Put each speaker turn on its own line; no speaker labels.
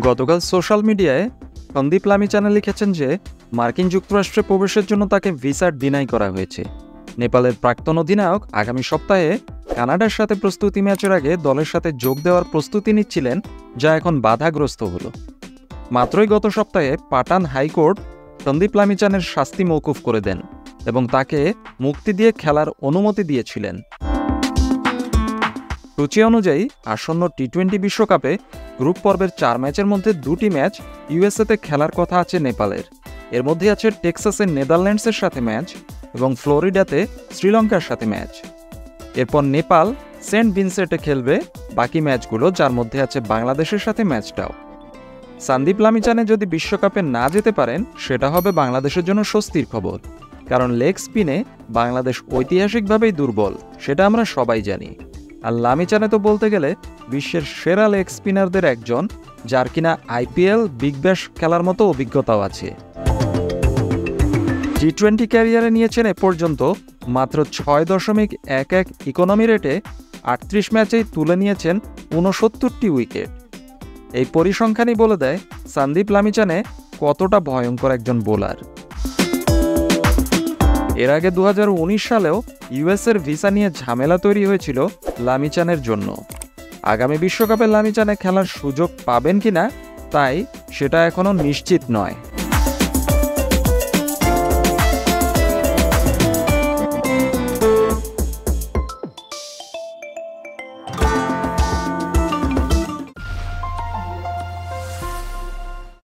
গতকাল সোশ্যাল মিডিয়ায় সন্দীপ লামিচানে লিখেছেন যে মার্কিন যুক্তরাষ্ট্রে প্রবেশের জন্য তাকে ভিসা ডিনাই করা হয়েছে। নেপালের প্রাক্তন অধিনায়ক আগামী সপ্তাহে কানাডার সাথে প্রস্তুতি ম্যাচের আগে দলের সাথে যোগ দেওয়ার প্রস্তুতি নিচ্ছিলেন, যা এখন বাধাগ্রস্ত হল। মাত্রই গত সপ্তাহে পাটান হাইকোর্ট সন্দীপ লামিচানের শাস্তি মওকুফ করে দেন এবং তাকে মুক্তি দিয়ে খেলার অনুমতি দিয়েছিলেন। সূচি অনুযায়ী আসন্ন টি-20 বিশ্বকাপে গ্রুপ পর্বের 4 ম্যাচের মধ্যে 2টি ম্যাচ ইউএসএতে খেলার কথা আছে নেপালের। এর মধ্যে আছে টেক্সাসের নেদারল্যান্ডসের সাথে ম্যাচ এবং ফ্লোরিডাতে শ্রীলঙ্কার সাথে ম্যাচ। এরপর নেপাল সেন্ট ভিনসেন্টে খেলবে বাকি ম্যাচগুলো, যার মধ্যে আছে বাংলাদেশের সাথে ম্যাচটাও। সন্দীপ লামিচানে যদি বিশ্বকাপে না যেতে পারেন, সেটা হবে বাংলাদেশের জন্য স্বস্তির খবর, কারণ লেগ স্পিনে বাংলাদেশ ঐতিহাসিকভাবেই দুর্বল, সেটা আমরা সবাই জানি। আর লামিচানে তো বলতে গেলে বিশ্বের সেরা লেগ স্পিনারদের একজন, যার কিনা আইপিএল, বিগ ব্যাশ খেলার মতো অভিজ্ঞতাও আছে। টি-20 ক্যারিয়ারে নিয়েছেন এ পর্যন্ত মাত্র 6.11 ইকোনমি রেটে 38 ম্যাচেই তুলে নিয়েছেন 69টি উইকেট। এই পরিসংখ্যানই বলে দেয় সন্দীপ লামিচানে কতটা ভয়ঙ্কর একজন বোলার। এর আগে 2019 সালেও ইউএসের ভিসা নিয়ে ঝামেলা তৈরি হয়েছিল লামিচানের জন্য। আগামী বিশ্বকাপে লামিচানে খেলার সুযোগ পাবেন কিনা তাই সেটা এখনও নিশ্চিত নয়।